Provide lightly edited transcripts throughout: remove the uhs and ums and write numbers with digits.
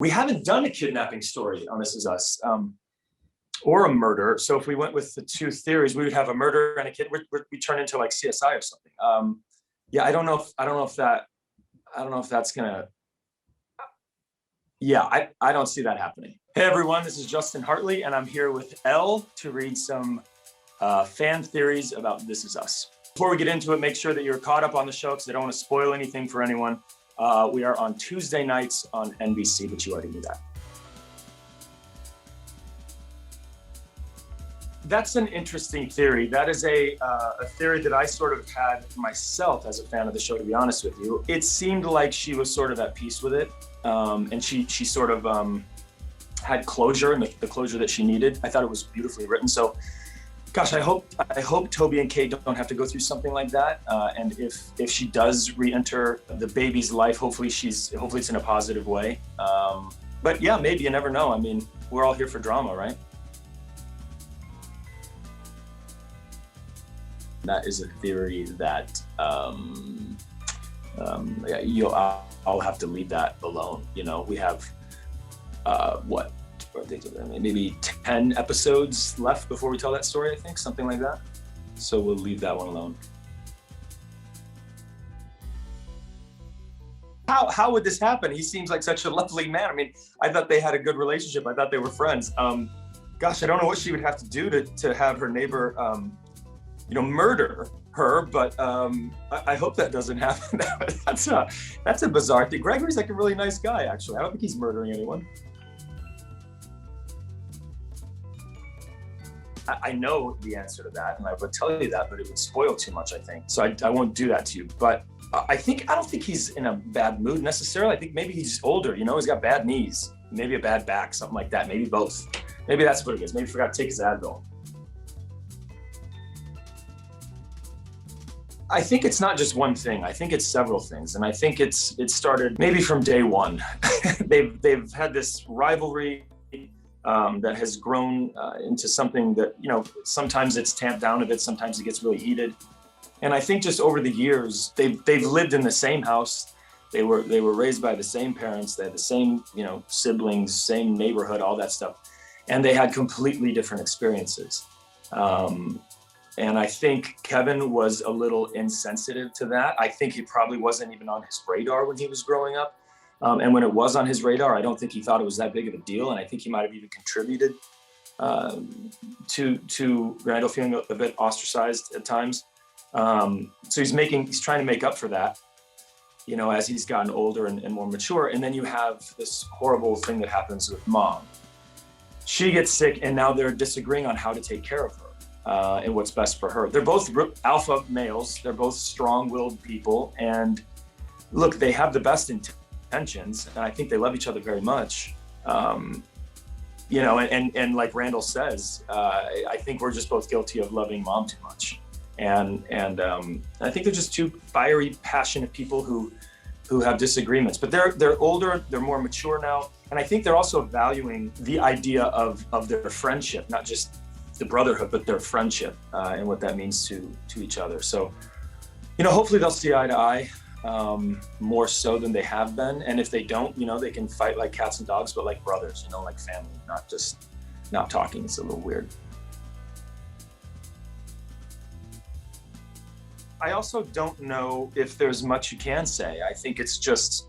We haven't done a kidnapping story on This Is Us, or a murder. So if we went with the two theories, we would have a murder and a kid. We turn into like CSI or something. Yeah, I don't know if that's gonna. Yeah, I don't see that happening. Hey everyone, this is Justin Hartley, and I'm here with ELLE to read some fan theories about This Is Us. Before we get into it, make sure that you're caught up on the show because I don't want to spoil anything for anyone. We are on Tuesday nights on NBC, but you already knew that. That's an interesting theory. That is a theory that I sort of had myself as a fan of the show, to be honest with you. It seemed like she was sort of at peace with it, and she sort of had closure, and the closure that she needed. I thought it was beautifully written. So, gosh, I hope Toby and Kate don't have to go through something like that. And if she does re-enter the baby's life, hopefully it's in a positive way. But yeah, maybe, you never know. I mean, we're all here for drama, right? That is a theory that I'll have to leave that alone. You know, we have maybe 10 episodes left before we tell that story, I think, something like that. So we'll leave that one alone. How would this happen? He seems like such a lovely man. I mean, I thought they had a good relationship. I thought they were friends. Gosh, I don't know what she would have to do to have her neighbor murder her, but I hope that doesn't happen. That's a bizarre thing. Gregory's like a really nice guy, actually. I don't think he's murdering anyone. I know the answer to that, and I would tell you that, but it would spoil too much, I think. So I won't do that to you. But I don't think he's in a bad mood necessarily. I think maybe he's older, he's got bad knees, maybe a bad back, something like that, maybe both. Maybe that's what it is. Maybe he forgot to take his Advil. I think it's not just one thing. I think it's several things, and I think it started maybe from day one. they've had this rivalry that has grown into something that sometimes it's tamped down a bit, sometimes it gets really heated, and I think just over the years they've lived in the same house. They were raised by the same parents. They had the same siblings, same neighborhood, all that stuff, and they had completely different experiences. And I think Kevin was a little insensitive to that. I think he probably wasn't even on his radar when he was growing up. And when it was on his radar, I don't think he thought it was that big of a deal. And I think he might have even contributed to Randall feeling a bit ostracized at times. So he's trying to make up for that, as he's gotten older and more mature. And then you have this horrible thing that happens with Mom. She gets sick, and now they're disagreeing on how to take care of her. And what's best for her. They're both alpha males. They're both strong-willed people. And look, they have the best intentions, and I think they love each other very much. And like Randall says, I think we're just both guilty of loving Mom too much. And I think they're just two fiery, passionate people who have disagreements. But they're older, they're more mature now, and I think they're also valuing the idea of their friendship, not just the brotherhood, but their friendship and what that means to each other. So, hopefully they'll see eye to eye more so than they have been. And if they don't, they can fight like cats and dogs, but like brothers, like family, not just not talking. It's a little weird. I also don't know if there's much you can say. I think it's just,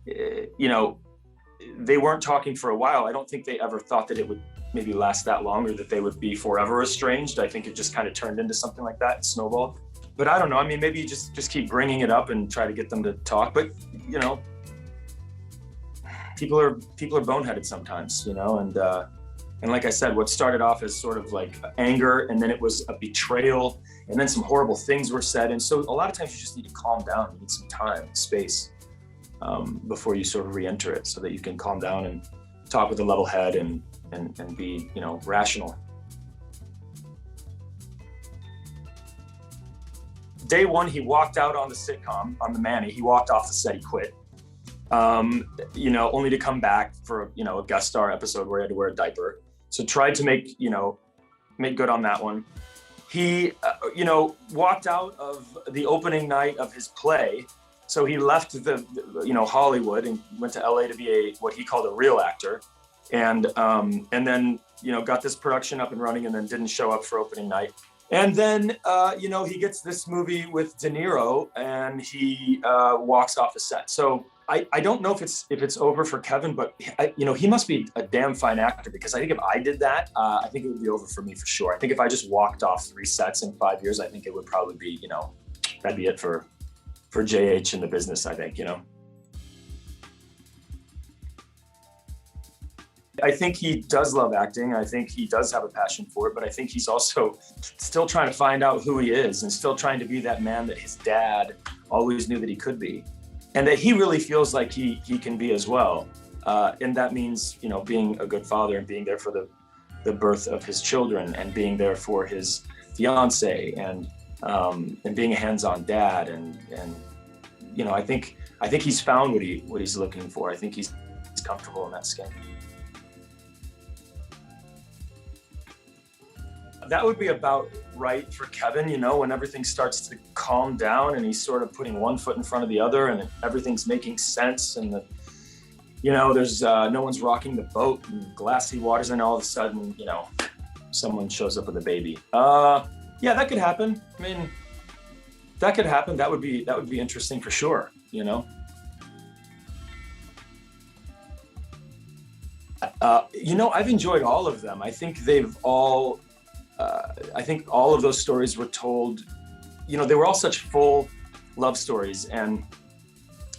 they weren't talking for a while. I don't think they ever thought that it would maybe last that long or that they would be forever estranged. I think it just kind of turned into something like that, snowballed. But I don't know. I mean, maybe you just keep bringing it up and try to get them to talk. But, people are boneheaded sometimes, and like I said, what started off as sort of like anger, and then it was a betrayal, and then some horrible things were said. And so a lot of times you just need to calm down. You need some time, space, before you sort of re-enter it so that you can calm down and talk with a level head and be, rational. Day one, he walked out on the sitcom, on the Manny. He walked off the set, he quit. Only to come back for, a guest star episode where he had to wear a diaper. So tried to make good on that one. He, walked out of the opening night of his play So he left Hollywood and went to LA to be what he called a real actor, and then got this production up and running, and then didn't show up for opening night. And then he gets this movie with De Niro, and he walks off the set. So I don't know if it's over for Kevin, but he must be a damn fine actor, because I think if I did that, I think it would be over for me for sure. I think if I just walked off 3 sets in 5 years, I think it would probably be, that'd be it for JH in the business, I think, I think he does love acting. I think he does have a passion for it, but I think he's also still trying to find out who he is, and still trying to be that man that his dad always knew that he could be, and that he really feels like he can be as well. And that means, being a good father, and being there for the birth of his children, and being there for his fiance, and being a hands-on dad. And I think he's found what he's looking for. I think he's comfortable in that skin. That would be about right for Kevin, when everything starts to calm down and he's sort of putting one foot in front of the other, and everything's making sense, and there's no one's rocking the boat, and glassy waters, and all of a sudden, someone shows up with a baby. Yeah, that could happen. I mean, that could happen. That would be interesting for sure, I've enjoyed all of them. I think I think all of those stories were told, they were all such full love stories. And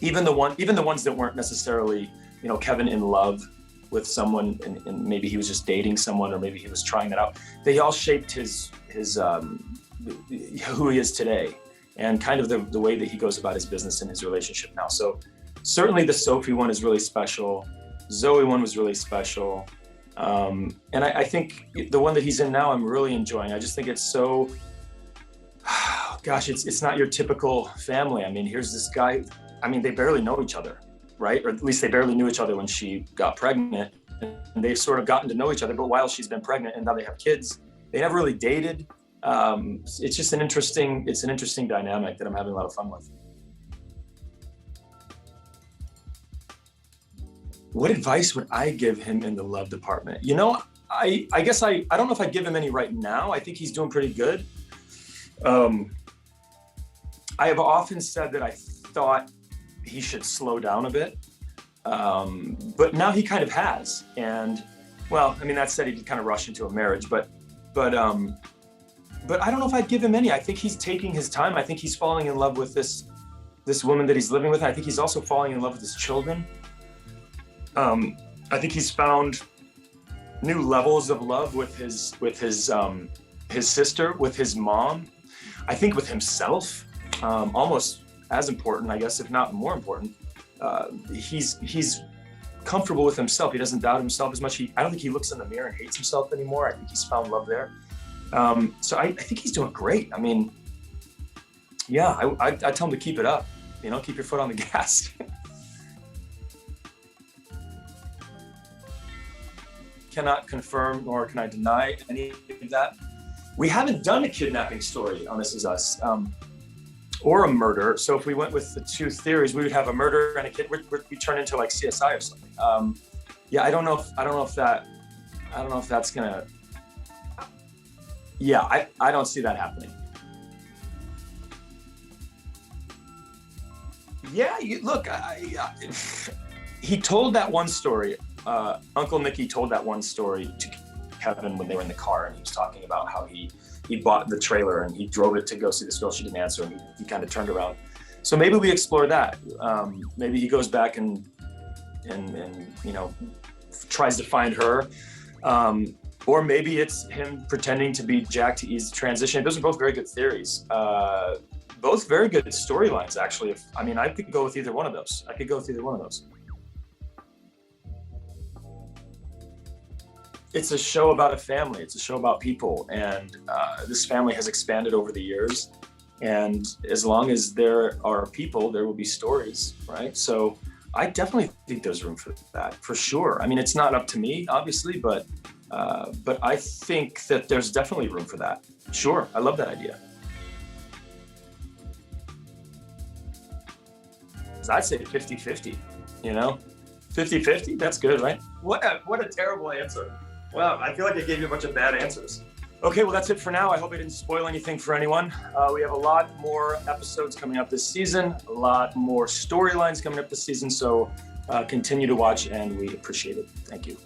even the ones that weren't necessarily, Kevin in love with someone, and maybe he was just dating someone, or maybe he was trying that out, they all shaped his who he is today, and kind of the way that he goes about his business and his relationship now. So certainly the Sophie one is really special. Zoe one was really special. And I think the one that he's in now, I'm really enjoying. I just think it's so, gosh, it's not your typical family. I mean, here's this guy, they barely know each other, right? Or at least they barely knew each other when she got pregnant, and they've sort of gotten to know each other, but while she's been pregnant and now they have kids, they never really dated. It's just an interesting dynamic that I'm having a lot of fun with. What advice would I give him in the love department? I guess I don't know if I'd give him any right now. I think he's doing pretty good. I have often said that I thought he should slow down a bit, but now he kind of has. And well, that said, he did kind of rush into a marriage, but I don't know if I'd give him any. I think he's taking his time. I think he's falling in love with this woman that he's living with. I think he's also falling in love with his children. I think he's found new levels of love with his sister, with his mom. I think with himself, almost as important, I guess, if not more important. He's comfortable with himself. He doesn't doubt himself as much. I don't think he looks in the mirror and hates himself anymore. I think he's found love there. So I think he's doing great. Yeah, I tell him to keep it up. Keep your foot on the gas. Cannot confirm nor can I deny any of that. We haven't done a kidnapping story on This Is Us, or a murder. So if we went with the 2 theories, we would have a murder and a kid. We turn into like CSI or something. Yeah, I don't know if that's gonna. Yeah, I don't see that happening. Yeah, look, he told that one story. Uncle Nicky told that one story to Kevin when they were in the car, and he was talking about how he bought the trailer and he drove it to go see this girl. She didn't answer, and he kind of turned around. So maybe we explore that. Maybe he goes back and tries to find her, or maybe it's him pretending to be Jack to ease the transition. Those are both very good theories. Both very good storylines, actually. I could go with either one of those. It's a show about a family. It's a show about people. And this family has expanded over the years. And as long as there are people, there will be stories, right? So I definitely think there's room for that, for sure. It's not up to me, obviously, but I think that there's definitely room for that. Sure, I love that idea. Because I'd say 50-50, you know? 50-50, that's good, right? What a terrible answer. Wow, I feel like I gave you a bunch of bad answers. Okay, well, that's it for now. I hope I didn't spoil anything for anyone. We have a lot more episodes coming up this season, a lot more storylines coming up this season, so continue to watch, and we appreciate it. Thank you.